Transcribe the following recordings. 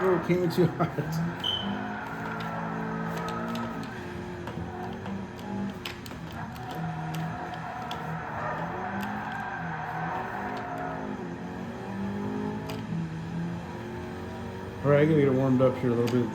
Oh, it came in too hot. All right, I gotta get it warmed up here a little bit.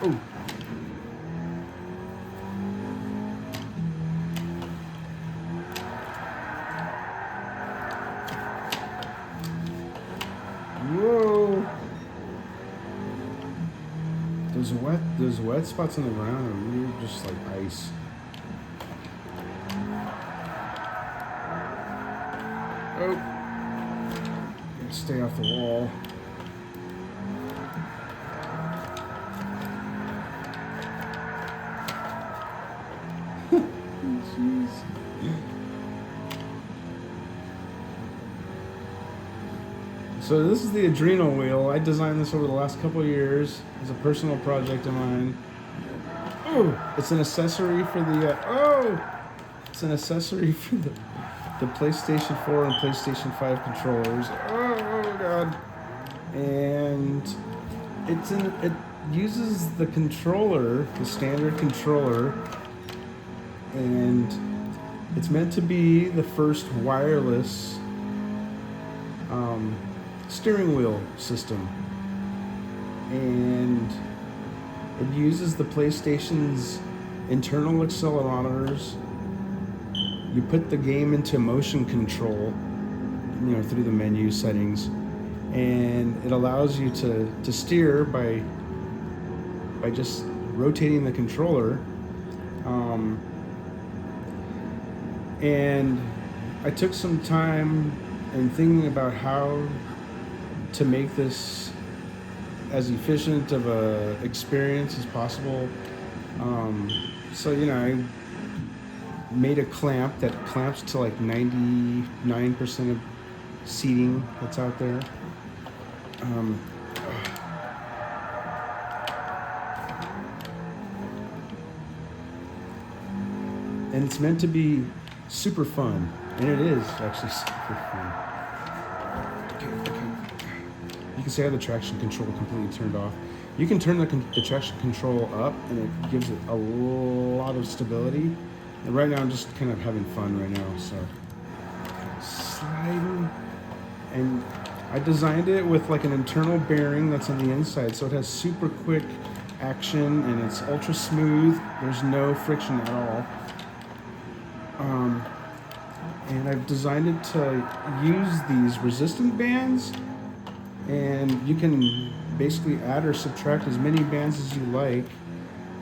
Oh. Whoa. Those wet spots on the ground are really just like ice. Oh. Gotta stay off the wall. Jeez. So this is the AdrenalWheel. I designed this over the last couple of years as a personal project of mine. Oh, it's an accessory for the it's an accessory for the PlayStation 4 and PlayStation 5 controllers. Oh god. And it uses the controller, the standard controller, and it's meant to be the first wireless steering wheel system, and it uses the PlayStation's internal accelerometers. You put the game into motion control, through the menu settings, and it allows you to steer by just rotating the controller. And I took some time in thinking about how to make this as efficient of a experience as possible. So I made a clamp that clamps to like 99% of seating that's out there. And it's meant to be super fun, and it is actually super fun. Okay. You can see I have the traction control completely turned off. You can turn the traction control up, and it gives it a lot of stability. And right now I'm just kind of having fun right now, so sliding. And I designed it with like an internal bearing that's on the inside, so it has super quick action and it's ultra smooth. There's no friction at all. And I've designed it to use these resistant bands, and you can basically add or subtract as many bands as you like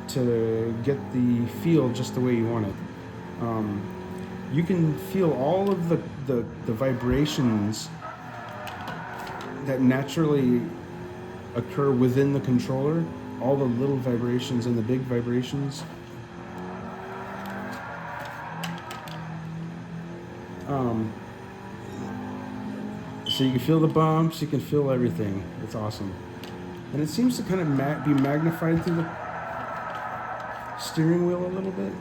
to get the feel just the way you want it. You can feel all of the vibrations that naturally occur within the controller, all the little vibrations and the big vibrations. So you can feel the bumps, you can feel everything. It's awesome. And it seems to kind of be magnified through the steering wheel a little bit.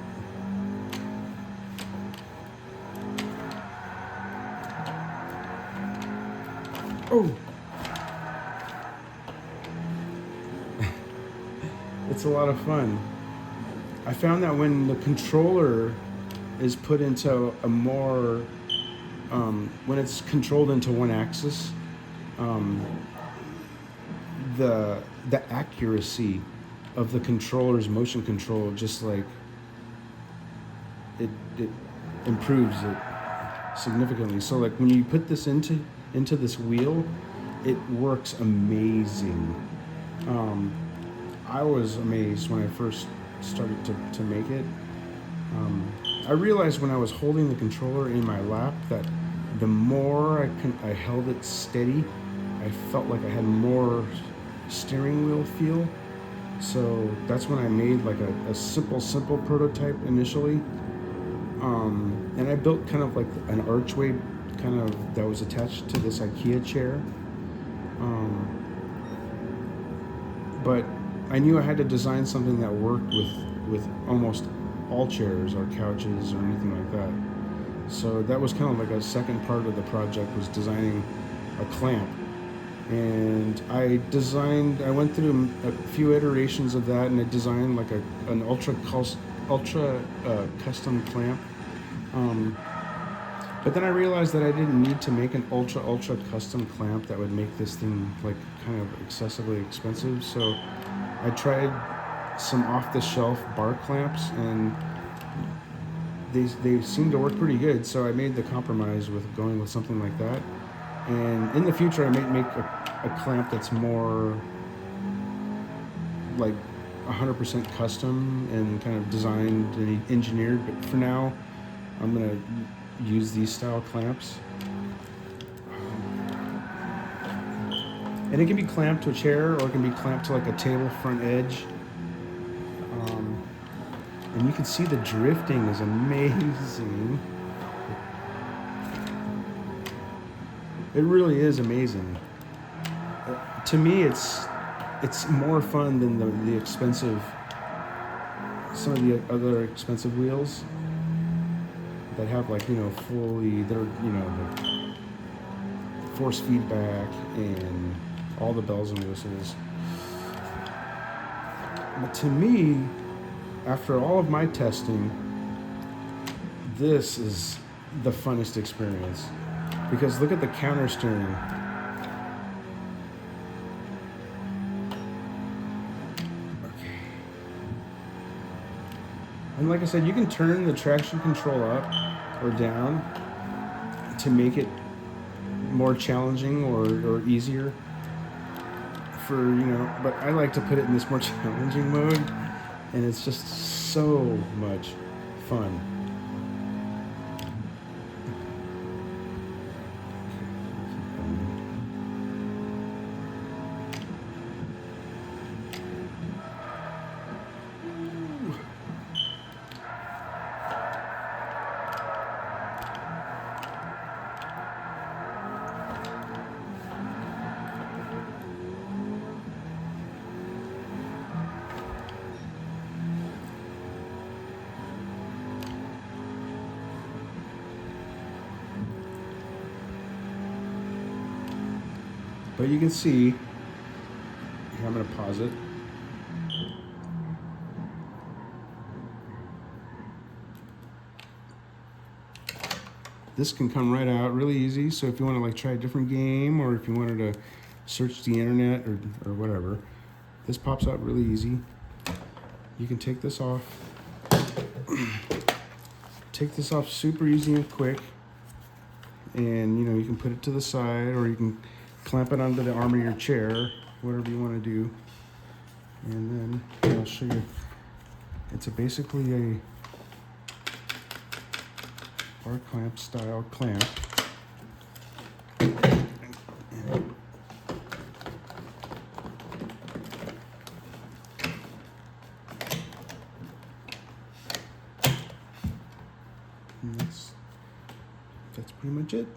Oh! It's a lot of fun. I found that when the controller is put into a more, when it's controlled into one axis, the accuracy of the controller's motion control just like it improves it significantly. So like when you put this into this wheel, it works amazing. I was amazed when I first started to make it. I realized when I was holding the controller in my lap that the more I held it steady, I felt like I had more steering wheel feel. So that's when I made like a simple prototype initially. And I built kind of like an archway kind of that was attached to this IKEA chair. But I knew I had to design something that worked with almost all chairs or couches or anything like that. So that was kind of like a second part of the project, was designing a clamp. And I went through a few iterations of that, and I designed like an ultra custom clamp. But then I realized that I didn't need to make an ultra custom clamp that would make this thing like kind of excessively expensive. So I tried some off-the-shelf bar clamps, and they seem to work pretty good. So I made the compromise with going with something like that. And in the future, I might make a clamp that's more like 100% custom and kind of designed and engineered. But for now, I'm gonna use these style clamps. And it can be clamped to a chair, or it can be clamped to like a table front edge. And you can see the drifting is amazing. It really is amazing. To me, it's more fun than the expensive, some of the other expensive wheels that have like, fully, they're, the force feedback and all the bells and whistles. But to me, after all of my testing, this is the funnest experience. Because look at the counter steering. Okay. And like I said, you can turn the traction control up or down to make it more challenging or easier for, but I like to put it in this more challenging mode, and it's just so much fun. But you can see, here I'm going to pause it. this can come right out really easy. So if you want to like try a different game, or if you wanted to search the internet or whatever, this pops out really easy. You can take this off. Take this off super easy and quick. And you can put it to the side, or you can clamp it onto the arm of your chair, whatever you want to do. And then I'll show you. It's basically a bar clamp style clamp. And that's pretty much it.